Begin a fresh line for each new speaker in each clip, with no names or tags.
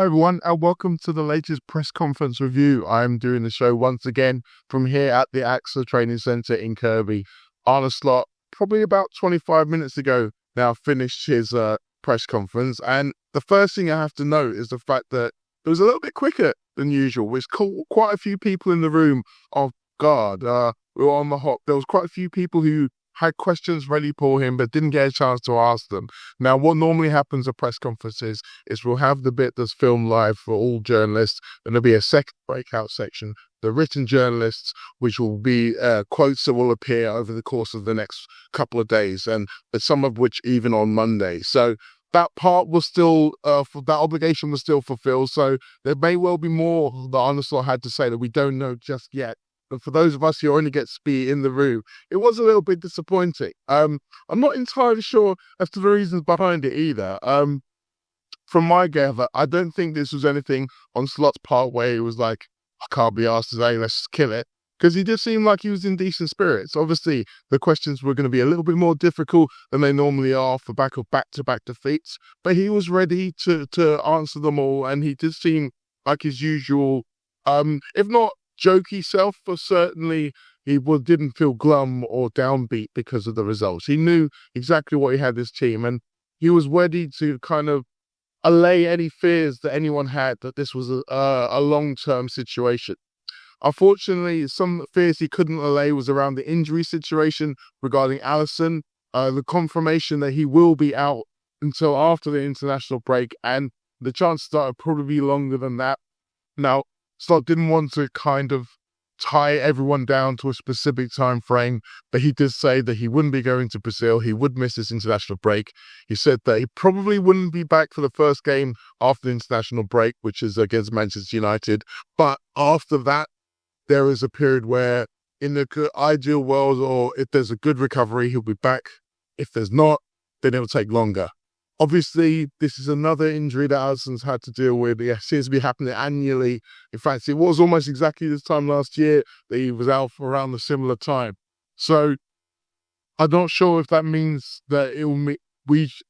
Hi everyone, and welcome to the latest press conference review. I'm doing the show once again from here at the AXA Training Centre in Kirkby. Arne Slot, probably about 25 minutes ago, now finished his press conference, and the first thing I have to note is the fact that it was a little bit quicker than usual, which caught quite a few people in the room off guard. We were on the hop. There was quite a few people who had questions ready for him but didn't get a chance to ask them. Now, what normally happens at press conferences is we'll have the bit that's filmed live for all journalists, and there'll be a second breakout section, the written journalists, which will be quotes that will appear over the course of the next couple of days, and some of which even on Monday. So that part was still, that obligation was still fulfilled. So there may well be more that Arne Slot had to say that we don't know just yet. But for those of us who only get to be in the room, it was a little bit disappointing. I'm not entirely sure as to the reasons behind it either. From my gather, I don't think this was anything on Slot's part where he was like, I can't be asked today, let's just kill it. Because he did seem like he was in decent spirits. Obviously, the questions were going to be a little bit more difficult than they normally are for back-to-back defeats. But he was ready to answer them all, and he did seem like his usual, if not jokey self, but certainly he didn't feel glum or downbeat because of the results. He knew exactly what he had this team, and he was ready to kind of allay any fears that anyone had that this was a long-term situation. Unfortunately, some fears he couldn't allay was around the injury situation regarding Alisson, the confirmation that he will be out until after the international break, and the chances that it'll probably be longer than that. Now, Slot didn't want to kind of tie everyone down to a specific time frame, but he did say that he wouldn't be going to Brazil. He would miss his international break. He said that he probably wouldn't be back for the first game after the international break, which is against Manchester United. But after that, there is a period where in the ideal world, or if there's a good recovery, he'll be back. If there's not, then it'll take longer. Obviously, this is another injury that Alisson's had to deal with. It seems to be happening annually. In fact, it was almost exactly this time last year that he was out for around a similar time. So I'm not sure if that means that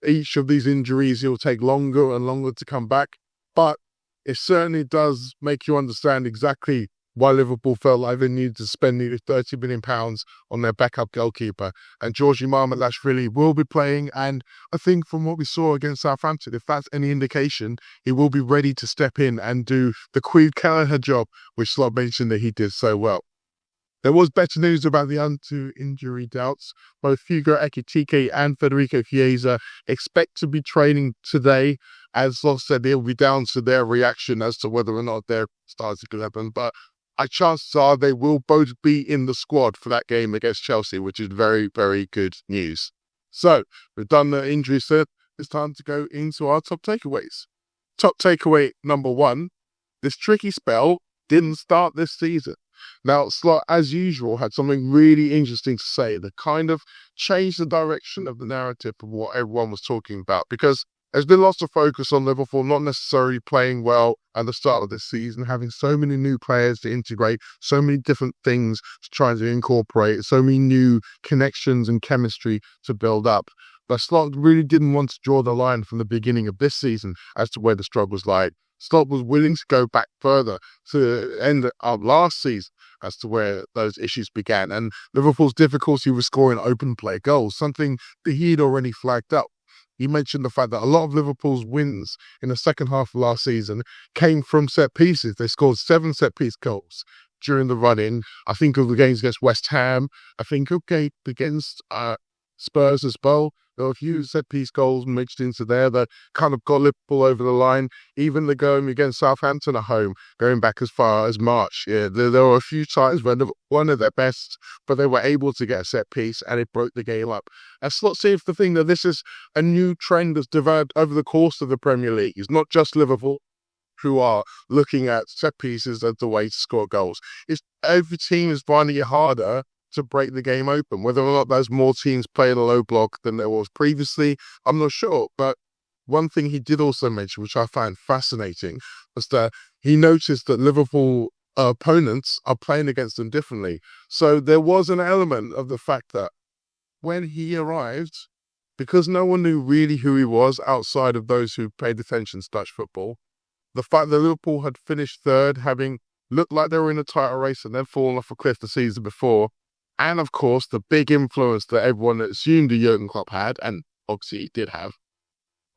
each of these injuries, it will take longer and longer to come back. But it certainly does make you understand exactly why Liverpool felt like they needed to spend nearly £30 million on their backup goalkeeper. And Georgi Marmashvili will be playing, and I think from what we saw against Southampton, if that's any indication, he will be ready to step in and do the Queen Kelleher job, which Slot mentioned that he did so well. There was better news about the injury doubts. Both Hugo Ekitike and Ekitike Chiesa expect to be training today. As Slot said, it will be down to their reaction as to whether or not they're starting 11, but chances are they will both be in the squad for that game against Chelsea, which is very, very good news. So, we've done the injury set. It's time to go into our top takeaways. Top takeaway number one, this tricky spell didn't start this season. Now, Slot, as usual, had something really interesting to say that kind of changed the direction of the narrative of what everyone was talking about, because there's been lots of focus on Liverpool not necessarily playing well at the start of this season, having so many new players to integrate, so many different things to try to incorporate, so many new connections and chemistry to build up. But Slot really didn't want to draw the line from the beginning of this season as to where the struggles lie. Slot was willing to go back further to end up last season as to where those issues began. And Liverpool's difficulty with scoring open play goals, something that he'd already flagged up. He mentioned the fact that a lot of Liverpool's wins in the second half of last season came from set pieces. They scored 7 set-piece goals during the run-in. I think of the games against West Ham. I think of against Spurs as well. There were a few set-piece goals mixed into there that kind of got Liverpool over the line. Even the game against Southampton at home, going back as far as March. Yeah, there were a few times when they weren't at their best, but they were able to get a set-piece and it broke the game up. And Slot seems to think that this is a new trend that's developed over the course of the Premier League. It's not just Liverpool who are looking at set-pieces as the way to score goals. Every team is finding it harder to break the game open. Whether or not there's more teams playing a low block than there was previously, I'm not sure. But one thing he did also mention, which I found fascinating, was that he noticed that Liverpool opponents are playing against them differently. So there was an element of the fact that when he arrived, because no one knew really who he was outside of those who paid attention to Dutch football, the fact that Liverpool had finished third, having looked like they were in a title race and then fallen off a cliff the season before, and of course the big influence that everyone assumed Jurgen Klopp had, and obviously he did have.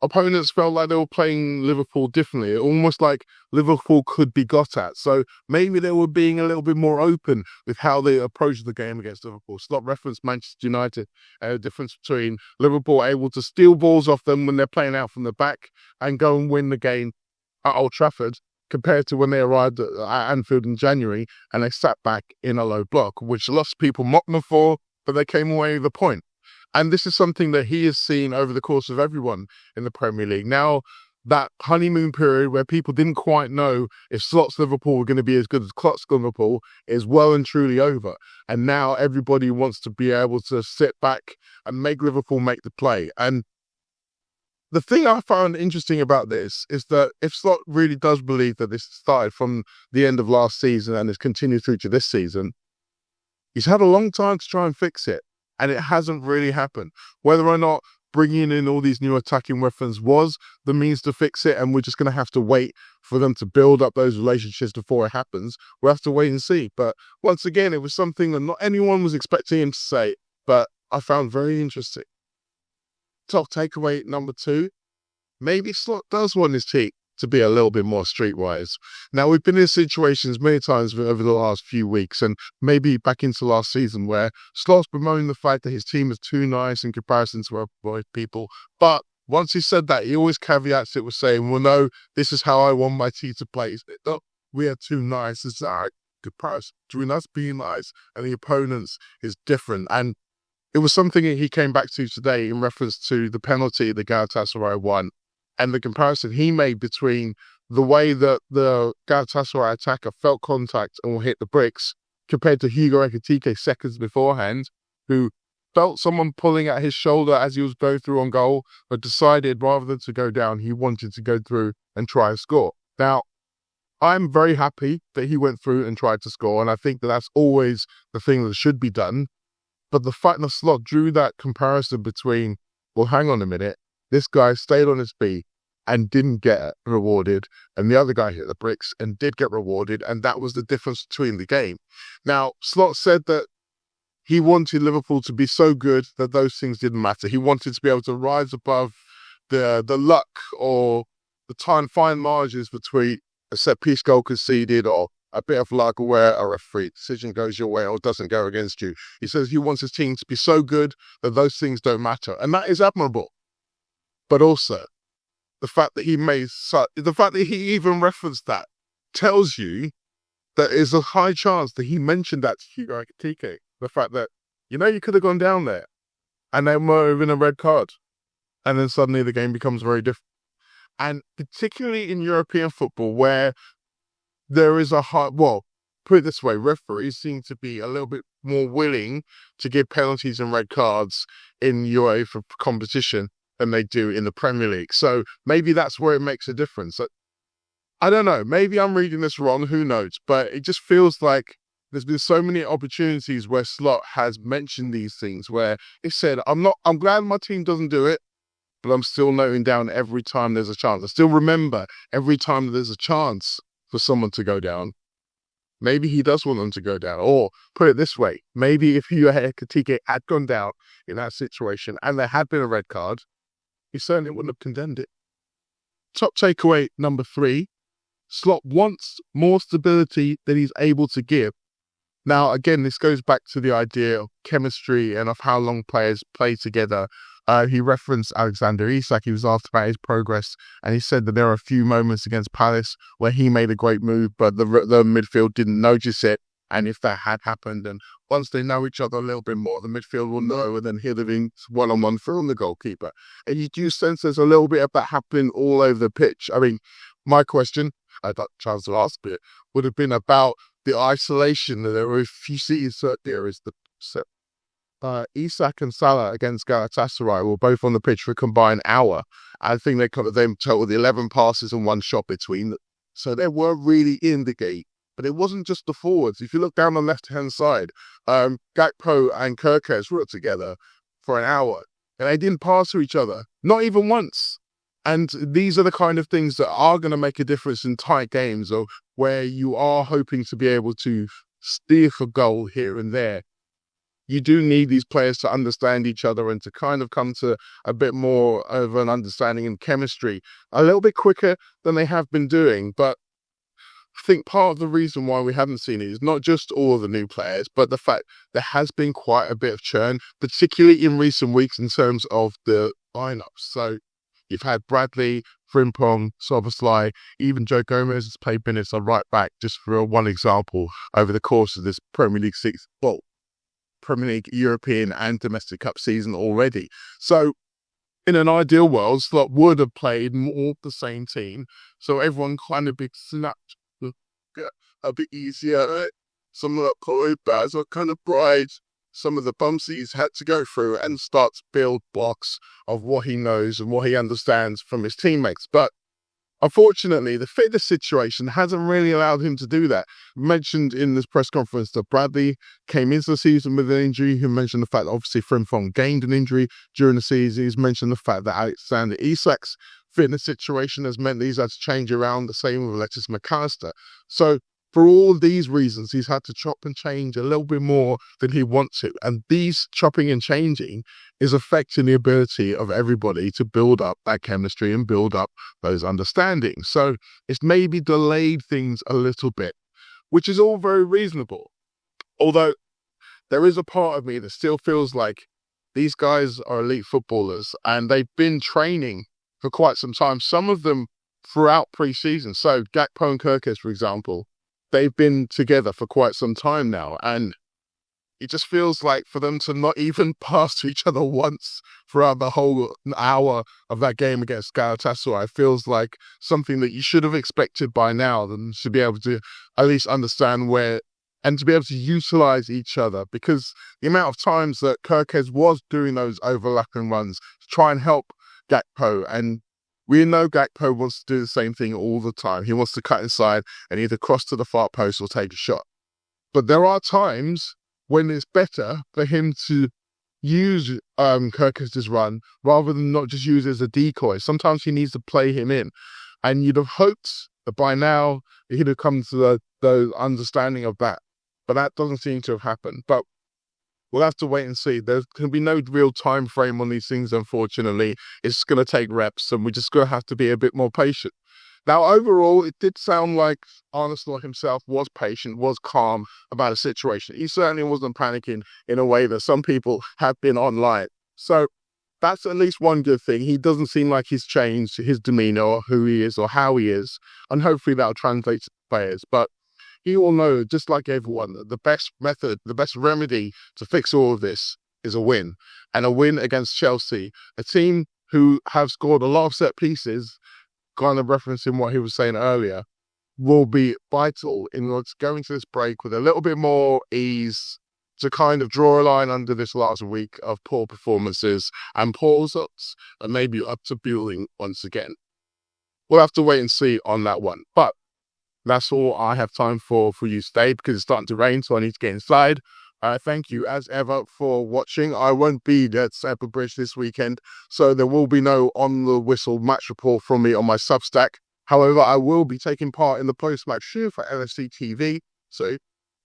Opponents felt like they were playing Liverpool differently, almost like Liverpool could be got at. So maybe they were being a little bit more open with how they approached the game against Liverpool. Slot referenced Manchester United, a difference between Liverpool able to steal balls off them when they're playing out from the back and go and win the game at Old Trafford, compared to when they arrived at Anfield in January and they sat back in a low block, which lots of people mocked them for, but they came away with a point. And this is something that he has seen over the course of everyone in the Premier League. Now, that honeymoon period where people didn't quite know if Slot's Liverpool were going to be as good as Klopp's Liverpool is well and truly over. And now everybody wants to be able to sit back and make Liverpool make the play. And the thing I found interesting about this is that if Slot really does believe that this started from the end of last season and has continued through to this season, he's had a long time to try and fix it. And it hasn't really happened. Whether or not bringing in all these new attacking weapons was the means to fix it, and we're just going to have to wait for them to build up those relationships before it happens, we'll have to wait and see. But once again, it was something that not anyone was expecting him to say, but I found very interesting. Top takeaway number 2, maybe Slot does want his team to be a little bit more streetwise. Now, we've been in situations many times over the last few weeks and maybe back into last season where Slot's bemoaning the fact that his team is too nice in comparison to other people. But once he said that, he always caveats it with saying, well, no, this is how I want my team to play. No, we are too nice. It's our comparison between us being nice and the opponents is different. And it was something that he came back to today in reference to the penalty that Galatasaray won, and the comparison he made between the way that the Galatasaray attacker felt contact and will hit the bricks compared to Hugo Ekitike seconds beforehand, who felt someone pulling at his shoulder as he was going through on goal, but decided rather than to go down, he wanted to go through and try and score. Now, I'm very happy that he went through and tried to score, and I think that that's always the thing that should be done. But the fact that Slot drew that comparison between, well, hang on a minute, this guy stayed on his feet and didn't get rewarded, and the other guy hit the bricks and did get rewarded, and that was the difference between the game. Now, Slot said that he wanted Liverpool to be so good that those things didn't matter. He wanted to be able to rise above the luck or the fine margins between a set-piece goal conceded or a bit of luck where a referee decision goes your way or doesn't go against you. He says he wants his team to be so good that those things don't matter, and that is admirable. But also, the fact that he even referenced that tells you that there's a high chance that he mentioned that to Hugo Ekitike. The fact that, you could have gone down there and then were in a red card. And then suddenly the game becomes very different. And particularly in European football, where there is put it this way, referees seem to be a little bit more willing to give penalties and red cards in UEFA competition than they do in the Premier League. So maybe that's where it makes a difference. I don't know. Maybe I'm reading this wrong. Who knows? But it just feels like there's been so many opportunities where Slot has mentioned these things where he said, I'm glad my team doesn't do it, but I'm still noting down every time there's a chance. I still remember every time there's a chance for someone to go down. Maybe he does want them to go down. Or put it this way, maybe if Hugo Ekitike had gone down in that situation and there had been a red card, he certainly wouldn't have condemned it. Top takeaway number 3, Slot wants more stability than he's able to give. Now, again, this goes back to the idea of chemistry and of how long players play together. He referenced Alexander Isak. He was asked about his progress, and he said that there are a few moments against Palace where he made a great move, but the midfield didn't notice it. And if that had happened, and once they know each other a little bit more, the midfield will know, and then he'll have been one-on-one from the goalkeeper. And you do sense there's a little bit of that happening all over the pitch. I mean, my question, I got a chance to ask it, would have been about the isolation that there were, if you see certain areas, Isak and Salah against Galatasaray were both on the pitch for a combined hour. I think they covered them totaled 11 passes and 1 shot between them. So they were really in the game. But it wasn't just the forwards. If you look down the left-hand side, Gakpo and Kerkez were together for an hour, and they didn't pass to each other, not even once. And these are the kind of things that are going to make a difference in tight games, or where you are hoping to be able to steer for goal here and there. You do need these players to understand each other and to kind of come to a bit more of an understanding and chemistry a little bit quicker than they have been doing. But I think part of the reason why we haven't seen it is not just all of the new players, but the fact there has been quite a bit of churn, particularly in recent weeks in terms of the lineups. So you've had Bradley, Frimpong, Szoboszlai, even Joe Gomez has played minutes on right back, just for one example, over the course of this Premier League Premier League European and domestic cup season already. So in an ideal world, Slot would have played more of the same team, so everyone kind of be snapped a bit easier. Some of the Chloe Baz are kind of bright. Some of the bumps he's had to go through and start to build blocks of what he knows and what he understands from his teammates. But unfortunately, the fitness situation hasn't really allowed him to do that. Mentioned in this press conference that Bradley came into the season with an injury. He mentioned the fact that obviously Frimpong gained an injury during the season. He's mentioned the fact that Alexander Isak's fitness situation has meant that he's had to change around. The same with Alexis McAllister. So for all these reasons, he's had to chop and change a little bit more than he wants to. And these chopping and changing is affecting the ability of everybody to build up that chemistry and build up those understandings. So it's maybe delayed things a little bit, which is all very reasonable. Although there is a part of me that still feels like these guys are elite footballers and they've been training for quite some time, some of them throughout pre-season. So Gakpo and Kirkes, for example, they've been together for quite some time now, and it just feels like for them to not even pass to each other once throughout the whole hour of that game against Galatasaray feels like something that you should have expected by now, and to be able to at least understand where and to be able to utilize each other, because the amount of times that Kirkes was doing those overlapping runs to try and help Gakpo, and we know Gakpo wants to do the same thing all the time. He wants to cut inside and either cross to the far post or take a shot. But there are times when it's better for him to use Kirkes' run rather than not just use it as a decoy. Sometimes he needs to play him in. And you'd have hoped that by now he'd have come to the understanding of that. But that doesn't seem to have happened. But we'll have to wait and see. There can be no real time frame on these things, unfortunately. It's going to take reps, and we're just going to have to be a bit more patient. Now, overall, it did sound like Arne Slot himself was patient, was calm about the situation. He certainly wasn't panicking in a way that some people have been online. So that's at least one good thing. He doesn't seem like he's changed his demeanor or who he is or how he is, and hopefully that'll translate to players. But you all know, just like everyone, that the best method, the best remedy to fix all of this is a win. And a win against Chelsea, a team who have scored a lot of set pieces, kind of referencing what he was saying earlier, will be vital in order to go into this break with a little bit more ease to kind of draw a line under this last week of poor performances and poor results, and maybe up to building once again. We'll have to wait and see on that one. But that's all I have time for you today, because it's starting to rain, so I need to get inside. Thank you, as ever, for watching. I won't be at Stamford Bridge this weekend, so there will be no on-the-whistle match report from me on my Substack. However, I will be taking part in the post-match show for LFC TV. So,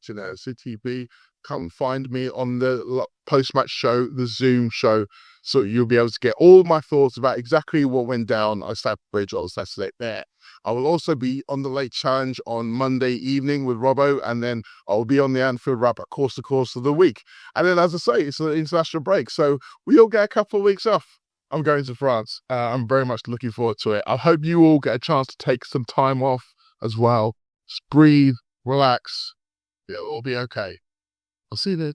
to LFC TV, come find me on the post-match show, the Zoom show, so you'll be able to get all my thoughts about exactly what went down on Stamford Bridge on Saturday there. I will also be on the late challenge on Monday evening with Robbo, and then I'll be on the Anfield Wrap across the course of the week. And then, as I say, it's an international break, so we'll get a couple of weeks off. I'm going to France. I'm very much looking forward to it. I hope you all get a chance to take some time off as well. Just breathe, relax. It'll all be okay. I'll see you later.